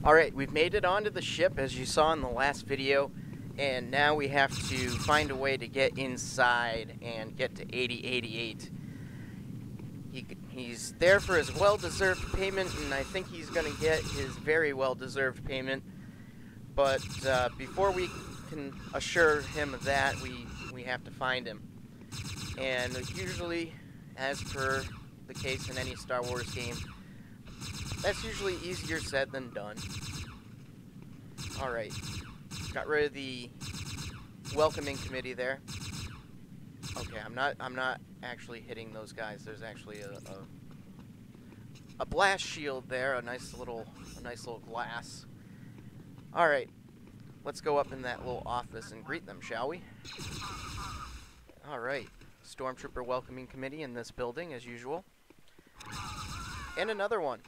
Alright, we've made it onto the ship as you saw in the last video, and now we have to find a way to get inside and get to 8088. He's there for his well-deserved payment, and I think he's going to get his very well-deserved payment. But before we can assure him of that, we have to find him. And usually, as per the case in any Star Wars game, that's usually easier said than done. Alright. Got rid of the welcoming committee there. Okay, I'm not actually hitting those guys. There's actually a blast shield there, a nice little glass. Alright. Let's go up in that little office and greet them, shall we? Alright. Stormtrooper welcoming committee in this building as usual. And another one.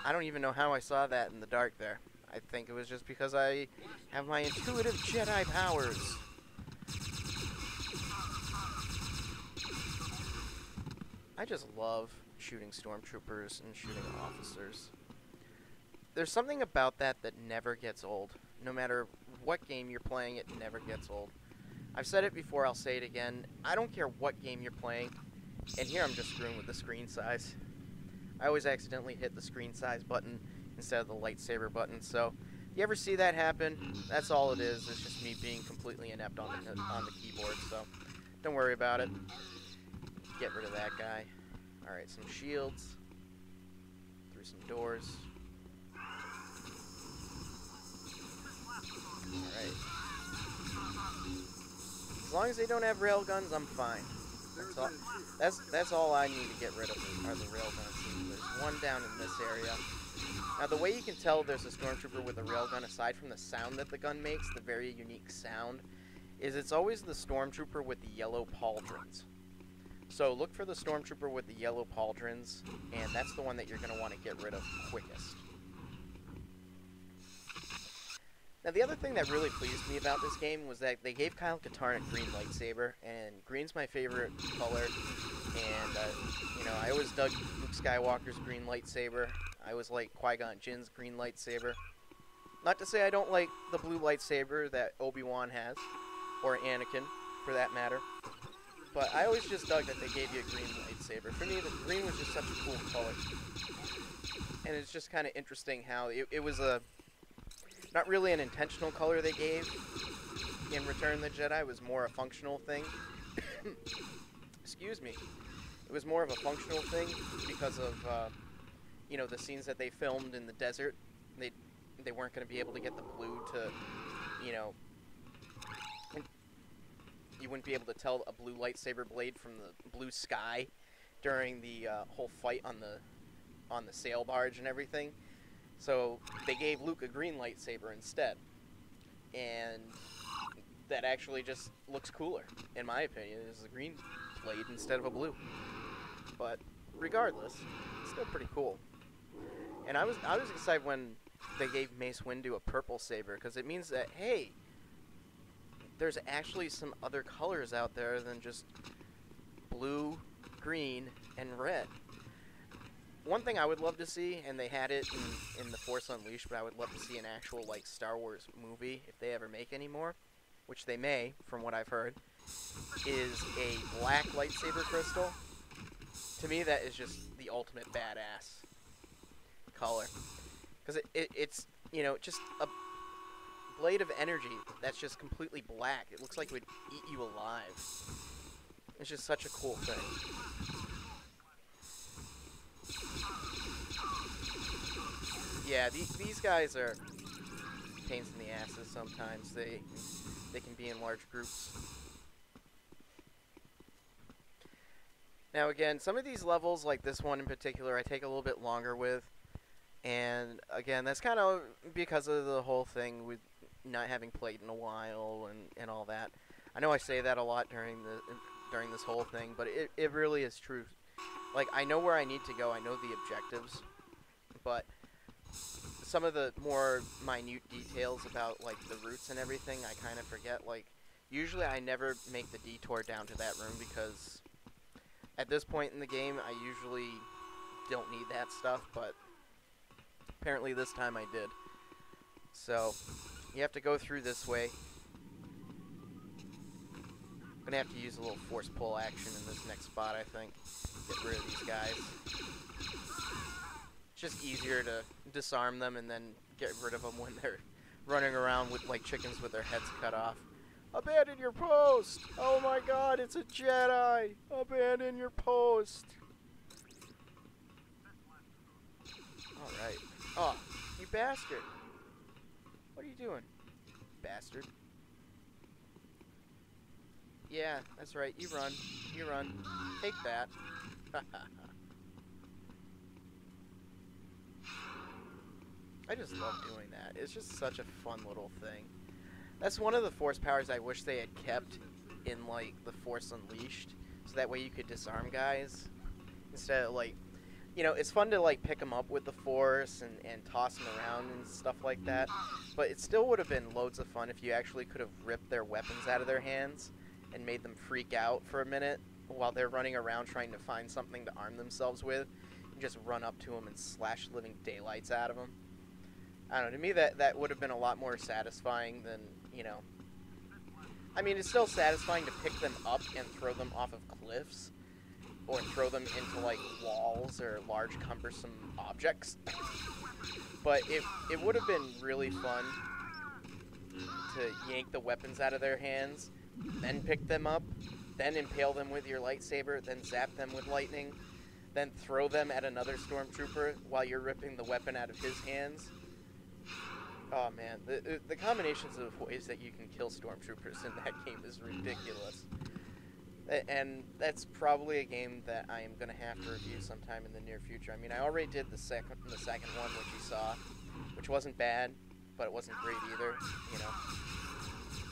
I don't even know how I saw that in the dark there. I think it was just because I have my intuitive Jedi powers. I just love shooting stormtroopers and shooting officers. There's something about that that never gets old. No matter what game you're playing, it never gets old. I've said it before, I'll say it again. I don't care what game you're playing. And here I'm just screwing with the screen size. I always accidentally hit the screen size button instead of the lightsaber button, so if you ever see that happen, that's all it is. It's just me being completely inept on the keyboard, so don't worry about it. Get rid of that guy. Alright, some shields. Through some doors. Alright. As long as they don't have railguns, I'm fine. That's all I need to get rid of are the railguns. There's one down in this area. Now the way you can tell there's a stormtrooper with a railgun, aside from the sound that the gun makes, the very unique sound, is it's always the stormtrooper with the yellow pauldrons. So look for the stormtrooper with the yellow pauldrons, and that's the one that you're going to want to get rid of quickest. Now, the other thing that really pleased me about this game was that they gave Kyle Katarn a green lightsaber, and green's my favorite color, and, you know, I always dug Luke Skywalker's green lightsaber. I always liked Qui-Gon Jinn's green lightsaber. Not to say I don't like the blue lightsaber that Obi-Wan has, or Anakin, for that matter, but I always just dug that they gave you a green lightsaber. For me, the green was just such a cool color, and it's just kind of interesting how it was a... not really an intentional color they gave in Return of the Jedi. It was more a functional thing. Excuse me. It was more of a functional thing because of, you know, the scenes that they filmed in the desert. They weren't going to be able to get the blue to, you know... You wouldn't be able to tell a blue lightsaber blade from the blue sky during the whole fight on the sail barge and everything. So they gave Luke a green lightsaber instead, and that actually just looks cooler, in my opinion. It's a green blade instead of a blue. But regardless, it's still pretty cool. And I was excited when they gave Mace Windu a purple saber, because it means that, hey, there's actually some other colors out there than just blue, green, and red. One thing I would love to see, and they had it in The Force Unleashed, but I would love to see an actual, like, Star Wars movie, if they ever make any more, which they may, from what I've heard, is a black lightsaber crystal. To me, that is just the ultimate badass color. Because it's, you know, just a blade of energy that's just completely black. It looks like it would eat you alive. It's just such a cool thing. Yeah, these guys are pains in the asses sometimes. They can be in large groups. Now again, some of these levels, like this one in particular, I take a little bit longer with. And again, that's kind of because of the whole thing with not having played in a while and all that. I know I say that a lot during this whole thing, but it really is true. Like, I know where I need to go, I know the objectives, but some of the more minute details about, like, the routes and everything, I kind of forget. Like, usually I never make the detour down to that room because at this point in the game, I usually don't need that stuff, but apparently this time I did. So you have to go through this way. I'm gonna have to use a little force pull action in this next spot, I think. Get rid of these guys. It's just easier to disarm them and then get rid of them when they're running around with like chickens with their heads cut off. Abandon your post! Oh my god, it's a Jedi! Abandon your post! Alright. Oh, you bastard! What are you doing, bastard? Yeah, that's right. You run. You run. Take that. I just love doing that. It's just such a fun little thing. That's one of the force powers I wish they had kept in, like, the Force Unleashed. So that way you could disarm guys. Instead of, like... You know, it's fun to, like, pick them up with the Force and toss them around and stuff like that. But it still would have been loads of fun if you actually could have ripped their weapons out of their hands and made them freak out for a minute while they're running around trying to find something to arm themselves with. And just run up to them and slash the living daylights out of them. I don't know, to me that would have been a lot more satisfying than, you know... I mean, it's still satisfying to pick them up and throw them off of cliffs. Or throw them into, like, walls or large cumbersome objects. But it would have been really fun to yank the weapons out of their hands, then pick them up, then impale them with your lightsaber, then zap them with lightning, then throw them at another stormtrooper while you're ripping the weapon out of his hands. Oh man, the combinations of ways that you can kill stormtroopers in that game is ridiculous. And that's probably a game that I am going to have to review sometime in the near future. I mean, I already did the second one, which you saw, which wasn't bad, but it wasn't great either, you know.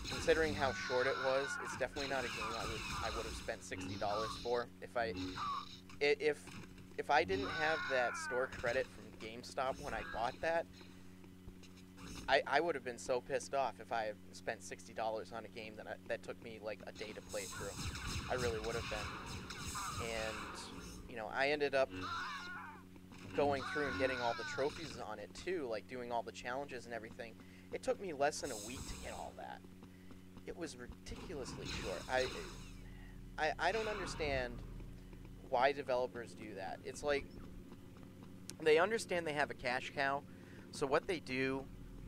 Considering how short it was, it's definitely not a game I would have spent $60 for. If I didn't have that store credit from GameStop when I bought that, I would have been so pissed off if I had spent $60 on a game that took me like a day to play through. I really would have been. And, you know, I ended up going through and getting all the trophies on it too, like doing all the challenges and everything. It took me less than a week to get all that. It was ridiculously short. I don't understand why developers do that. It's like they understand they have a cash cow, so what they do,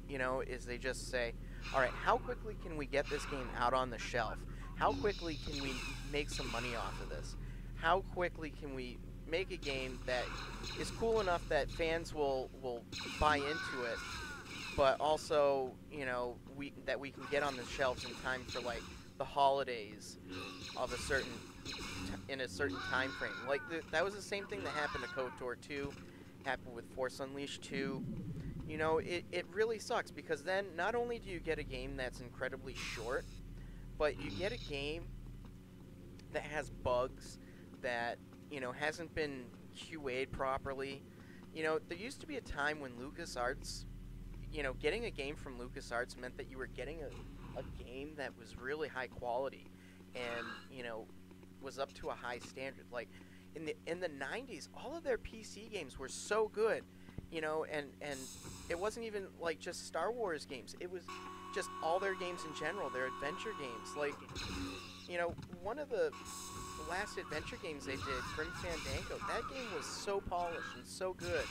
you know, is they just say, all right, how quickly can we get this game out on the shelf? How quickly can we make some money off of this? How quickly can we make a game that is cool enough that fans will buy into it, but also, you know, that we can get on the shelves in time for, like, the holidays of in a certain time frame. Like, that was the same thing that happened to KOTOR 2, happened with Force Unleashed 2. You know, it really sucks, because then not only do you get a game that's incredibly short, but you get a game that has bugs, that, you know, hasn't been QA'd properly. You know, there used to be a time when LucasArts, you know, getting a game from LucasArts meant that you were getting a game that was really high quality and, you know, was up to a high standard. Like, in the 90s, all of their PC games were so good. You know, and it wasn't even, like, just Star Wars games. It was just all their games in general, their adventure games. Like, you know, one of the last adventure games they did, Grim Fandango, that game was so polished and so good.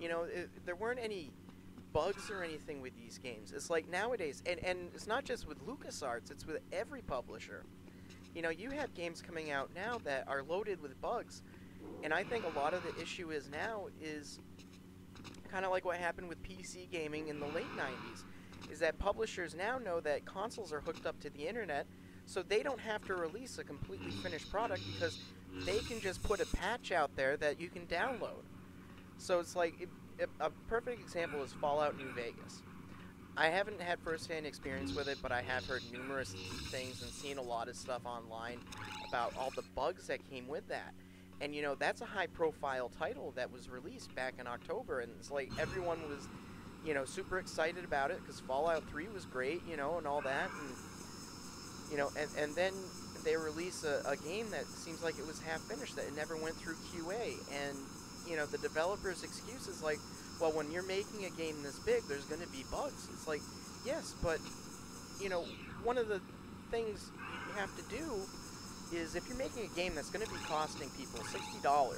You know, there weren't any bugs or anything with these games. It's like nowadays, and it's not just with LucasArts, it's with every publisher. You know, you have games coming out now that are loaded with bugs, and I think a lot of the issue is now is kind of like what happened with PC gaming in the late 90s, is that publishers now know that consoles are hooked up to the internet, so they don't have to release a completely finished product because they can just put a patch out there that you can download. So it's like, a perfect example is Fallout New Vegas. I haven't had first-hand experience with it, but I have heard numerous things and seen a lot of stuff online about all the bugs that came with that. And, you know, that's a high-profile title that was released back in October, and it's like everyone was, you know, super excited about it because Fallout 3 was great, you know, and all that. And, you know, and then they release a game that seems like it was half-finished, that it never went through QA. And, you know, the developer's excuse is like, well, when you're making a game this big, there's going to be bugs. It's like, yes, but, you know, one of the things you have to do is if you're making a game that's going to be costing people $60,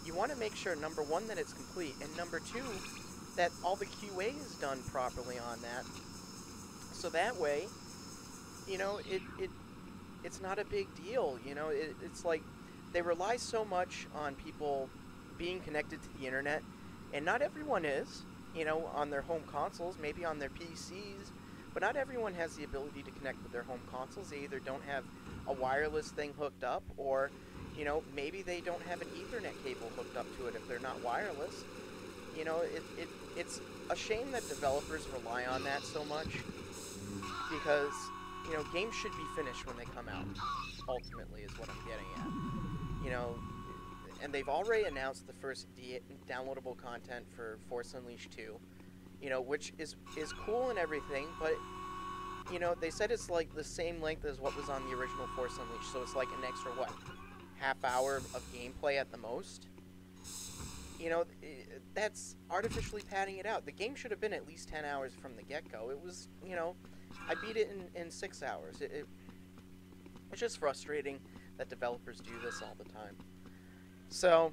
you want to make sure, number one, that it's complete, and number two, that all the QA is done properly on that. So that way, you know, it's not a big deal. You know, it's like they rely so much on people being connected to the internet, and not everyone is, you know, on their home consoles, maybe on their PCs, but not everyone has the ability to connect with their home consoles. They either don't have a wireless thing hooked up, or, you know, maybe they don't have an Ethernet cable hooked up to it if they're not wireless. You know, it's a shame that developers rely on that so much, because, you know, games should be finished when they come out, ultimately, is what I'm getting at. You know, and they've already announced the first downloadable content for Force Unleashed 2, you know, which is cool and everything, but, you know, they said it's like the same length as what was on the original Force Unleashed, so it's like an extra, what, half hour of gameplay at the most? You know, that's artificially padding it out. The game should have been at least 10 hours from the get-go. It was, you know, I beat it in 6 hours. It's just frustrating that developers do this all the time. So,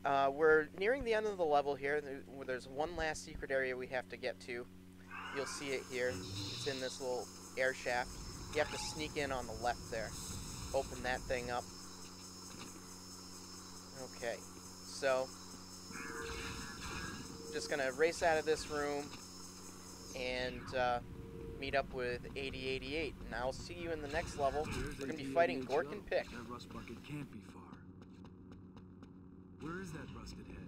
we're nearing the end of the level here. There's one last secret area we have to get to. You'll see it here. It's in this little air shaft. You have to sneak in on the left there. Open that thing up. Okay, so just gonna race out of this room and meet up with 8088, and I'll see you in the next level. We're gonna be fighting Gork and Pick. That rust bucket can't be far. Where is that rusted head?